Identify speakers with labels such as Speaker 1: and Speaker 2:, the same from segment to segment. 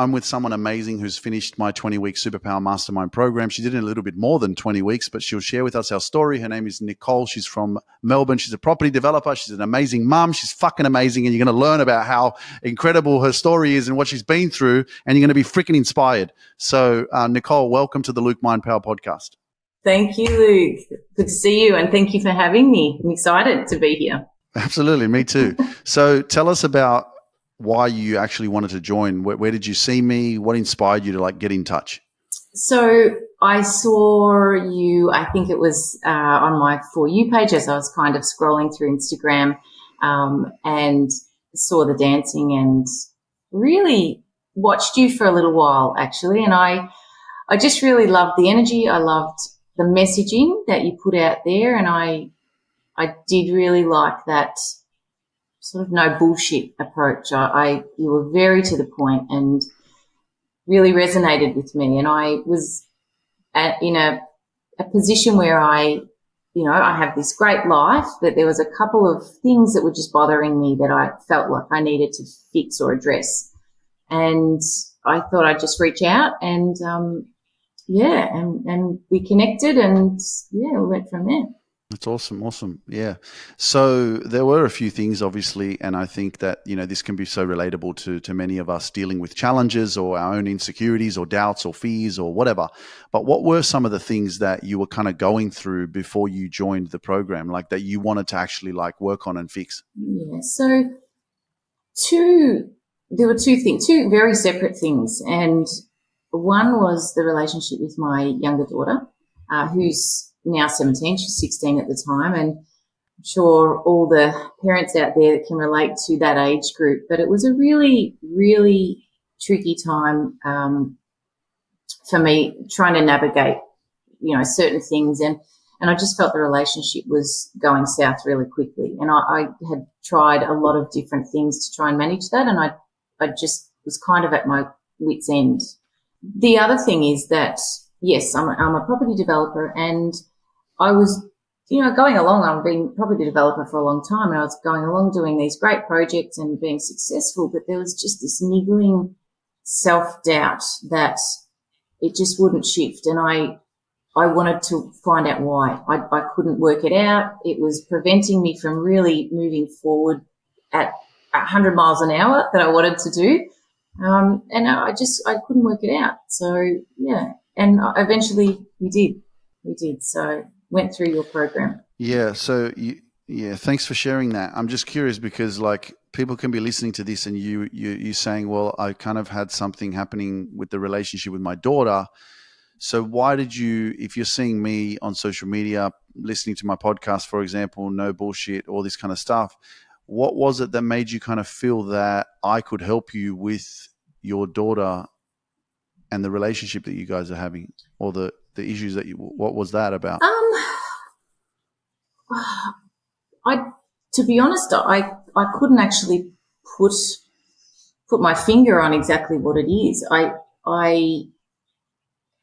Speaker 1: I'm with someone amazing who's finished my 20-week Superpower Mastermind program. She did it in a little bit more than 20 weeks, but she'll share with us our story. Her name is Nicole. She's from Melbourne. She's a property developer. She's an amazing mum. She's fucking amazing. And you're going to learn about how incredible her story is and what she's been through. And you're going to be freaking inspired. So, Nicole, welcome to the Luke Mind Power podcast.
Speaker 2: Thank you, Luke. Good to see you. And thank you for having me. I'm excited to be here.
Speaker 1: Absolutely. Me too. So tell us about why you actually wanted to join. Where did you see me? What inspired you to get in touch?
Speaker 2: So I saw you, I think it was on my For You page as I was kind of scrolling through Instagram and saw the dancing and really watched you for a little while actually. And I just really loved the energy. I loved the messaging that you put out there. And I did really like that sort of no bullshit approach. You were very to the point and really resonated with me. And I was in a position where I have this great life, but there was a couple of things that were just bothering me that I felt like I needed to fix or address. And I thought I'd just reach out and, and we connected and we went from there.
Speaker 1: That's awesome. Awesome. Yeah. So there were a few things, obviously, and I think that, this can be so relatable to many of us dealing with challenges or our own insecurities or doubts or fears or whatever. But what were some of the things that you were kind of going through before you joined the program, like that you wanted to actually work on and fix?
Speaker 2: Yeah. So there were two things, two very separate things. And one was the relationship with my younger daughter, who's now 17, she's 16 at the time, and I'm sure all the parents out there that can relate to that age group. But it was a really, really tricky time for me trying to navigate, certain things. And I just felt the relationship was going south really quickly. And I had tried a lot of different things to try and manage that, and I just was kind of at my wit's end. The other thing is that, yes, I'm a property developer, and I was, going along. I've been a property developer for a long time, and I was going along doing these great projects and being successful, but there was just this niggling self-doubt that it just wouldn't shift. And I wanted to find out why. I couldn't work it out. It was preventing me from really moving forward at 100 miles an hour that I wanted to do. And I couldn't work it out. So, yeah. And eventually we did. So went through your program.
Speaker 1: Yeah. So, thanks for sharing that. I'm just curious because people can be listening to this and you saying, well, I kind of had something happening with the relationship with my daughter. So why did you, if you're seeing me on social media, listening to my podcast, for example, no bullshit, all this kind of stuff, what was it that made you kind of feel that I could help you with your daughter and the relationship that you guys are having, or the issues that what was that about?
Speaker 2: To be honest, I couldn't actually put my finger on exactly what it is. I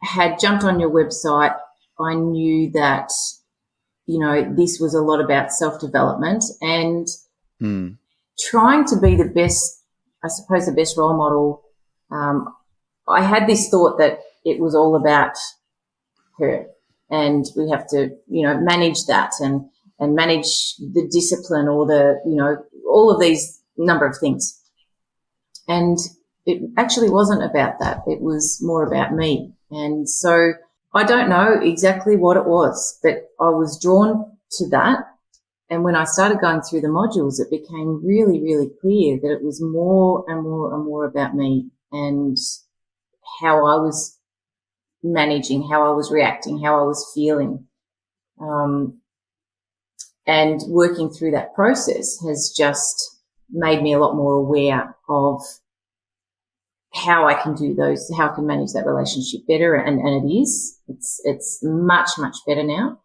Speaker 2: had jumped on your website. I knew that, this was a lot about self-development and trying to be the best role model. I had this thought that it was all about her, and we have to, manage that and manage the discipline or all of these number of things. And it actually wasn't about that. It was more about me. And so I don't know exactly what it was, but I was drawn to that. And when I started going through the modules, it became really, really clear that it was more and more and more about me and how I was managing, how I was reacting, how I was feeling. And working through that process has just made me a lot more aware of how I can do those, how I can manage that relationship better. And it is. It's much, much better now.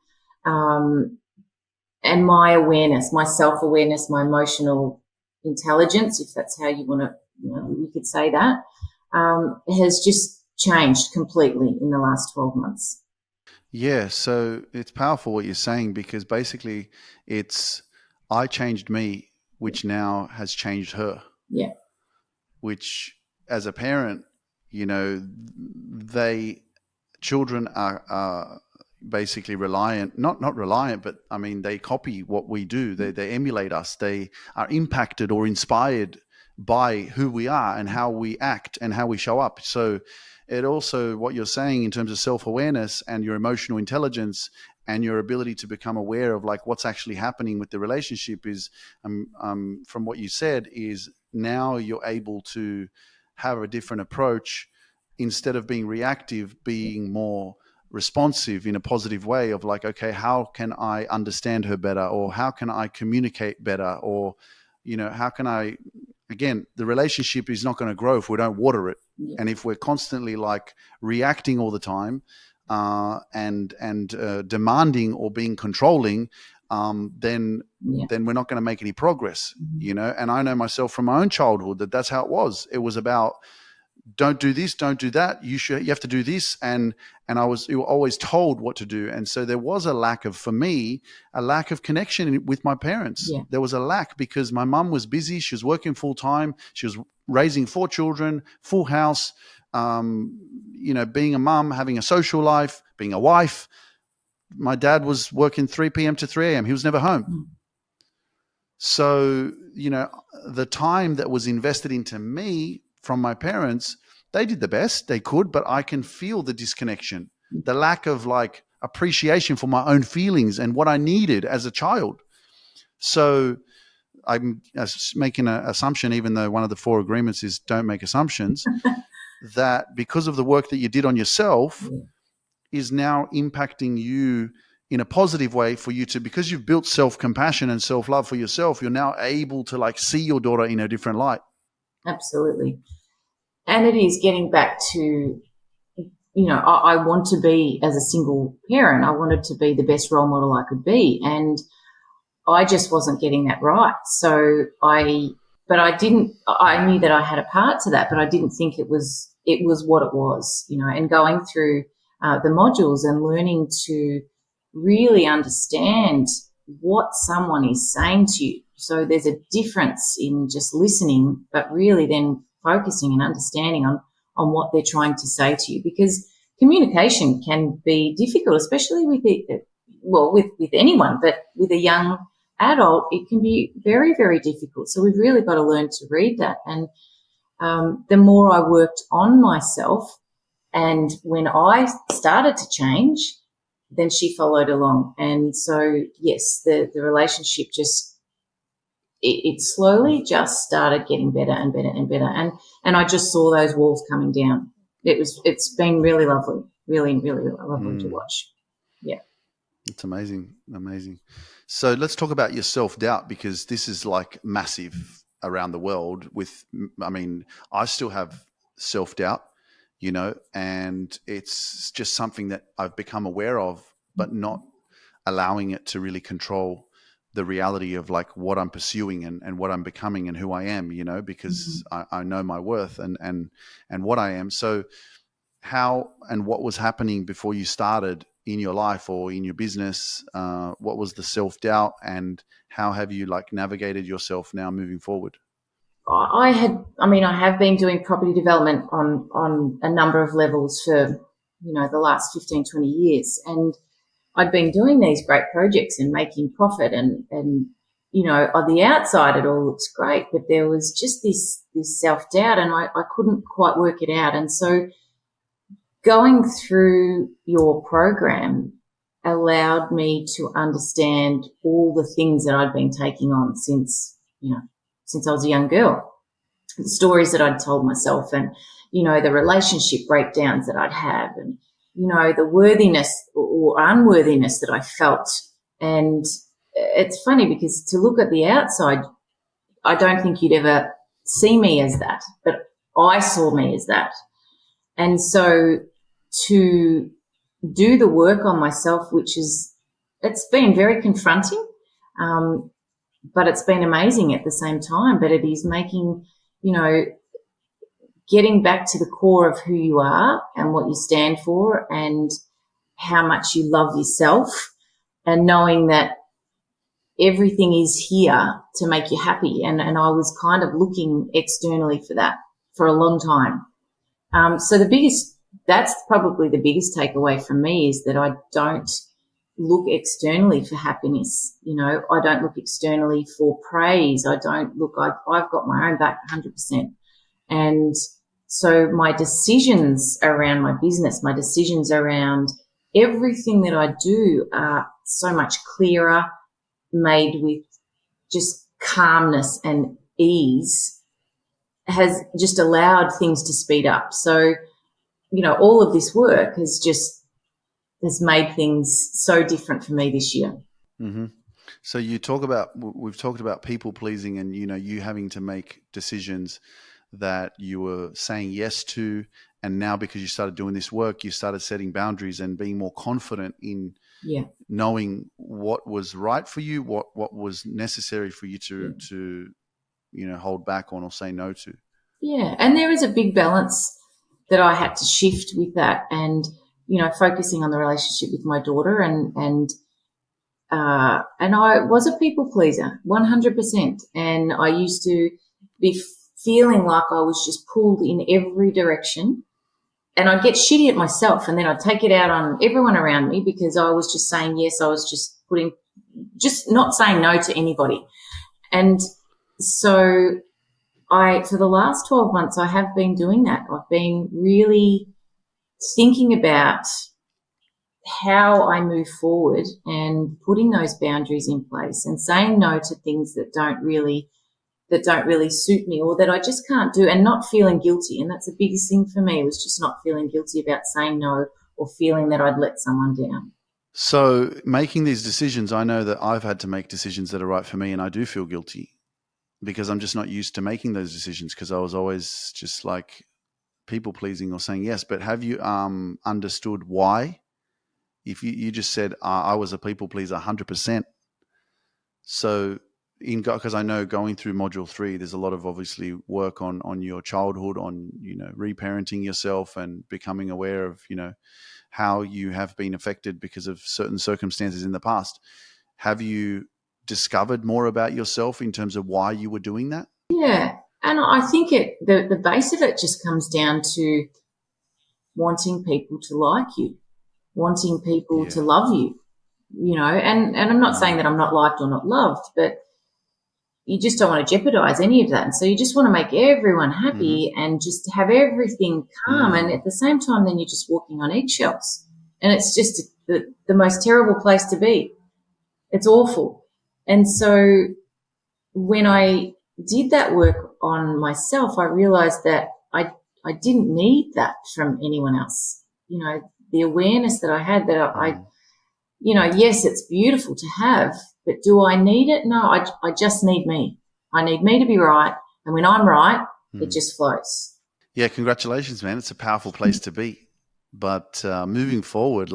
Speaker 2: And my awareness, my self-awareness, my emotional intelligence, if that's how you want to, you could say that, has just changed completely in the last 12 months.
Speaker 1: Yeah, so it's powerful what you're saying, because basically it's I changed me, which now has changed her.
Speaker 2: Yeah.
Speaker 1: Which as a parent, children are basically reliant, not reliant, but I mean, they copy what we do. They emulate us. They are impacted or inspired by who we are and how we act and how we show up. So it also, what you're saying in terms of self-awareness and your emotional intelligence and your ability to become aware of like what's actually happening with the relationship is, from what you said, is now you're able to have a different approach. Instead of being reactive, being more responsive in a positive way of like, okay, how can I understand her better, or how can I communicate better, or how can I, again, the relationship is not going to grow if we don't water it.
Speaker 2: Yeah.
Speaker 1: And if we're constantly like reacting all the time, and demanding or being controlling, then we're not going to make any progress. And I know myself from my own childhood that's how it was. It was about, don't do this, don't do that. You have to do this, and you were always told what to do, and so there was a lack of, for me, a lack of connection with my parents.
Speaker 2: Yeah.
Speaker 1: There was a lack because my mum was busy. She was working full time. She was raising 4 children, full house. Being a mum, having a social life, being a wife. My dad was working 3 p.m. to 3 a.m. He was never home. So the time that was invested into me from my parents, they did the best they could, but I can feel the disconnection, the lack of like appreciation for my own feelings and what I needed as a child. So I'm making an assumption, even though one of the 4 agreements is don't make assumptions, that because of the work that you did on yourself is now impacting you in a positive way for you to, because you've built self-compassion and self-love for yourself, you're now able to like see your daughter in a different light.
Speaker 2: Absolutely. And it is getting back to, I want to be, as a single parent, I wanted to be the best role model I could be. And I just wasn't getting that right. So I knew that I had a part to that, but I didn't think it was what it was, and going through the modules and learning to really understand what someone is saying to you. So there's a difference in just listening, but really then focusing and understanding on what they're trying to say to you, because communication can be difficult, especially with anyone, but with a young adult, it can be very, very difficult. So we've really got to learn to read that. And the more I worked on myself, and when I started to change, then she followed along. And so, yes, the relationship just, it slowly just started getting better and better and better. And I just saw those walls coming down. It's been really lovely, really, really lovely to watch. Yeah.
Speaker 1: It's amazing. Amazing. So let's talk about your self-doubt, because this is like massive around the world I still have self-doubt, and it's just something that I've become aware of, but not allowing it to really control the reality of like what I'm pursuing and what I'm becoming and who I am, because I know my worth and what I am. So how and what was happening before you started in your life or in your business? What was the self-doubt, and how have you like navigated yourself now moving forward?
Speaker 2: I have been doing property development on a number of levels for, the last 15, 20 years. And I'd been doing these great projects and making profit and on the outside it all looks great, but there was just this self-doubt, and I couldn't quite work it out. And so going through your program allowed me to understand all the things that I'd been taking on since I was a young girl, the stories that I'd told myself, and, the relationship breakdowns that I'd have, and, the worthiness or unworthiness that I felt. And it's funny because to look at the outside, I don't think you'd ever see me as that, but I saw me as that. And so to do the work on myself, it's been very confronting, but it's been amazing at the same time. But it is making, getting back to the core of who you are and what you stand for and how much you love yourself, and knowing that everything is here to make you happy. And I was kind of looking externally for that for a long time. So that's probably the biggest takeaway from me, is that I don't look externally for happiness. I don't look externally for praise. I've got my own back 100%. And so my decisions around my business, my decisions around everything that I do are so much clearer, made with just calmness and ease, has just allowed things to speed up. So, all of this work has made things so different for me this year.
Speaker 1: Mm-hmm. So we've talked about people pleasing, and you having to make decisions that you were saying yes to, and now because you started doing this work, you started setting boundaries and being more confident in knowing what was right for you, what was necessary for you to hold back on or say no to.
Speaker 2: Yeah, and there is a big balance that I had to shift with that, and focusing on the relationship with my daughter, and I was a people pleaser, 100%, and I used to be feeling like I was just pulled in every direction, and I'd get shitty at myself, and then I'd take it out on everyone around me because I was just saying yes. I was just not saying no to anybody, and so for the last 12 months, I have been doing that. I've been really thinking about how I move forward and putting those boundaries in place and saying no to things that don't really suit me, or that I just can't do, and not feeling guilty. And that's the biggest thing for me, was just not feeling guilty about saying no, or feeling that I'd let someone down.
Speaker 1: So making these decisions, I know that I've had to make decisions that are right for me, and I do feel guilty because I'm just not used to making those decisions, because I was always just like people pleasing or saying yes. But have you understood why? If you just said I was a people pleaser 100%. So because I know going through module 3, there's a lot of obviously work on your childhood, on reparenting yourself and becoming aware of how you have been affected because of certain circumstances in the past. Have you discovered more about yourself in terms of why you were doing that?
Speaker 2: Yeah, and I think the base of it just comes down to wanting people to like you, wanting people to love you, and I'm not saying that I'm not liked or not loved, but you just don't want to jeopardize any of that. And so you just want to make everyone happy, and just have everything calm. And at the same time, then you're just walking on eggshells, and it's just the most terrible place to be. It's awful. And so when I did that work on myself, I realized that I didn't need that from anyone else. The awareness that I had, that I yes, it's beautiful to have, but do I need it? No, I just need me. I need me to be right. And when I'm right, it just flows.
Speaker 1: Yeah, congratulations, man. It's a powerful place to be. But moving forward,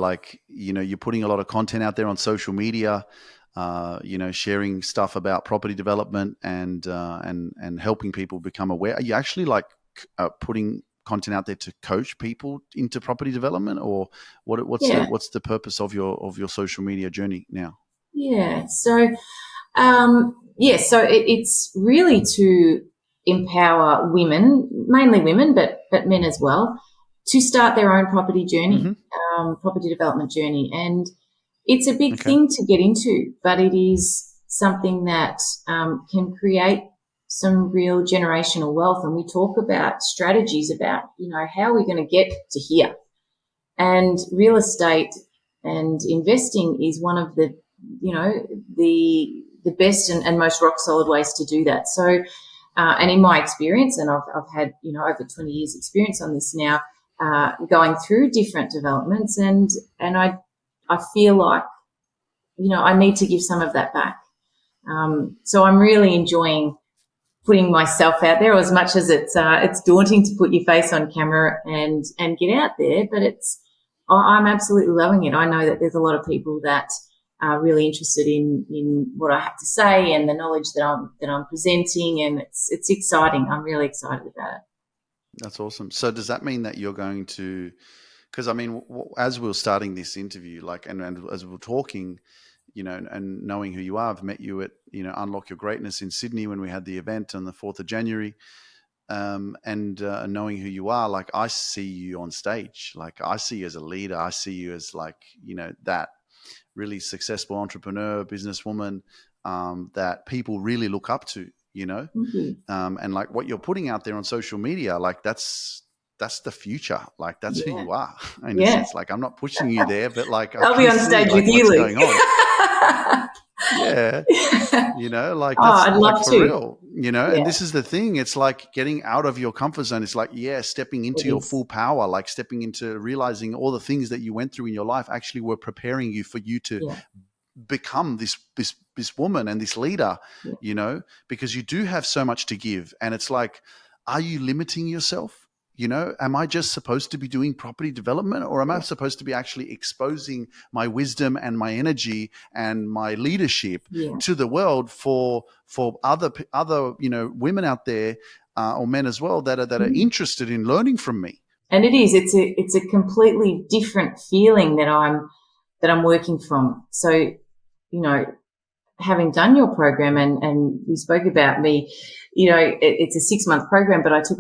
Speaker 1: you're putting a lot of content out there on social media, sharing stuff about property development and helping people become aware. Are you actually putting content out there to coach people into property development, or what's the purpose of your social media journey now?
Speaker 2: Yeah. So, so it's really to empower women, mainly women, but men as well, to start their own property journey, property development journey. And it's a big thing to get into, but it is something that can create some real generational wealth. And we talk about strategies about, how are we going to get to here? And real estate and investing is one of the, the best and most rock solid ways to do that. So, and in my experience, and I've had, over 20 years experience on this now, going through different developments, and I feel like, I need to give some of that back. So I'm really enjoying putting myself out there, as much as it's daunting to put your face on camera and get out there, but I'm absolutely loving it. I know that there's a lot of people that are really interested in what I have to say and the knowledge that I'm presenting, and it's exciting. I'm really excited about it.
Speaker 1: That's awesome. So does that mean that you're going to, because as we were starting this interview, and as we were talking, and knowing who you are, I've met you at, Unlock Your Greatness in Sydney when we had the event on the 4th of January. and knowing who you are, like I see you on stage, like I see you as a leader. I see you as like, that really successful entrepreneur, businesswoman that people really look up to, and like what you're putting out there on social media, like that's the future. Like that's who you are in a sense. Like I'm not pushing you there, but like
Speaker 2: I'll be on stage with you,
Speaker 1: what's
Speaker 2: Luke.
Speaker 1: going on. Yeah. Like that's
Speaker 2: I'd
Speaker 1: like
Speaker 2: love
Speaker 1: for
Speaker 2: to.
Speaker 1: real, and this is the thing. It's like getting out of your comfort zone. It's like, stepping into your full power, like stepping into realizing all the things that you went through in your life actually were preparing you for you to become this woman and this leader, because you do have so much to give. And it's like, are you limiting yourself? Am I just supposed to be doing property development, or am I supposed to be actually exposing my wisdom and my energy and my leadership to the world for other women out there or men as well that are interested in learning from me?
Speaker 2: And it's a completely different feeling that I'm working from. So, having done your program and you spoke about me, it's a 6-month program, but I took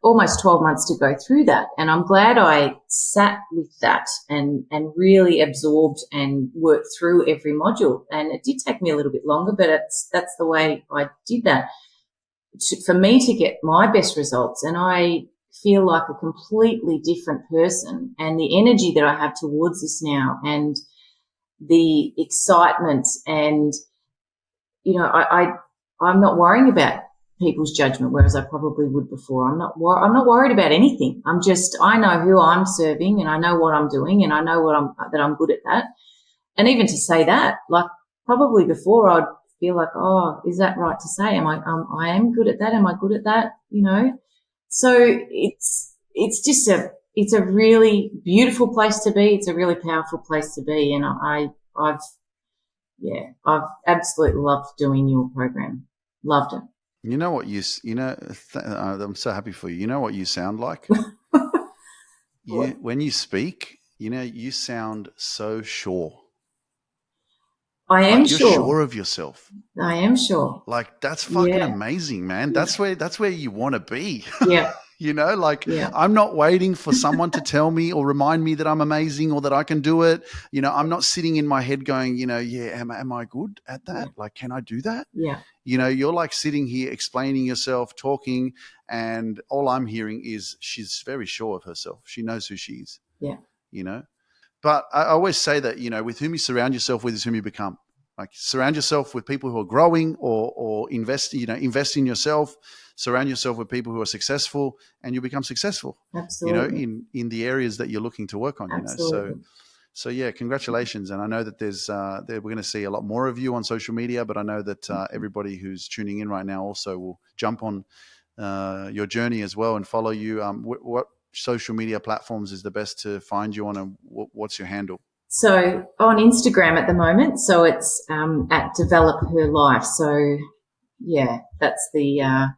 Speaker 2: almost 12 months to go through that. And I'm glad I sat with that and really absorbed and worked through every module. And it did take me a little bit longer, but that's the way I did that for me to get my best results. And I feel like a completely different person, and the energy that I have towards this now, and the excitement, and I'm not worrying about people's judgment, whereas I probably would before. I'm not worried about anything. I know who I'm serving, and I know what I'm doing, and I know that I'm good at that. And even to say that, like probably before, I'd feel like, oh, is that right to say? I am good at that? Am I good at that? So it's a really beautiful place to be. It's a really powerful place to be. And I've absolutely loved doing your program. Loved it.
Speaker 1: I'm so happy for you. You know what you sound like? When you speak, you sound so sure.
Speaker 2: I am
Speaker 1: like you're sure of yourself.
Speaker 2: I am sure.
Speaker 1: Like that's fucking amazing, man. That's where you want to be.
Speaker 2: Yeah.
Speaker 1: I'm not waiting for someone to tell me or remind me that I'm amazing or that I can do it. I'm not sitting in my head going, am I good at that? Yeah. Like, can I do that?
Speaker 2: Yeah.
Speaker 1: You're like sitting here explaining yourself, talking, and all I'm hearing is she's very sure of herself. She knows who she is.
Speaker 2: Yeah.
Speaker 1: But I always say that, with whom you surround yourself with is whom you become. Like surround yourself with people who are growing or invest in yourself. Surround yourself with people who are successful, and you become successful.
Speaker 2: Absolutely.
Speaker 1: In the areas that you're looking to work on.
Speaker 2: Absolutely.
Speaker 1: So yeah, congratulations. And I know that we're going to see a lot more of you on social media, but I know that everybody who's tuning in right now also will jump on your journey as well and follow you. What social media platforms is the best to find you on, and what's your handle?
Speaker 2: So on Instagram at the moment, so it's at Develop Her Life. So yeah, that's the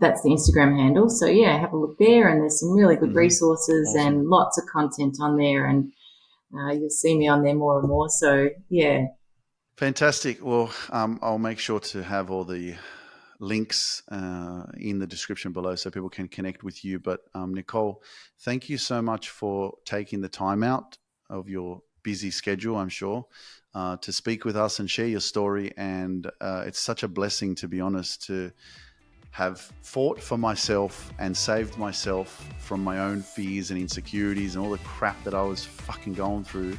Speaker 2: Instagram handle. So yeah, have a look there, and there's some really good resources and lots of content on there, and you'll see me on there more and more. So yeah.
Speaker 1: Fantastic. Well, I'll make sure to have all the links in the description below so people can connect with you. But Nicole, thank you so much for taking the time out of your busy schedule, I'm sure, to speak with us and share your story. And it's such a blessing, to be honest, to have fought for myself and saved myself from my own fears and insecurities and all the crap that I was fucking going through,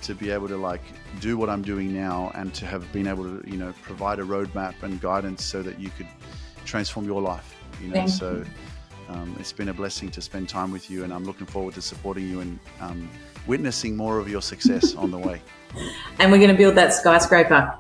Speaker 1: to be able to like do what I'm doing now, and to have been able to, provide a roadmap and guidance so that you could transform your life, So it's been a blessing to spend time with you, and I'm looking forward to supporting you and witnessing more of your success on the way.
Speaker 2: And we're going to build that skyscraper.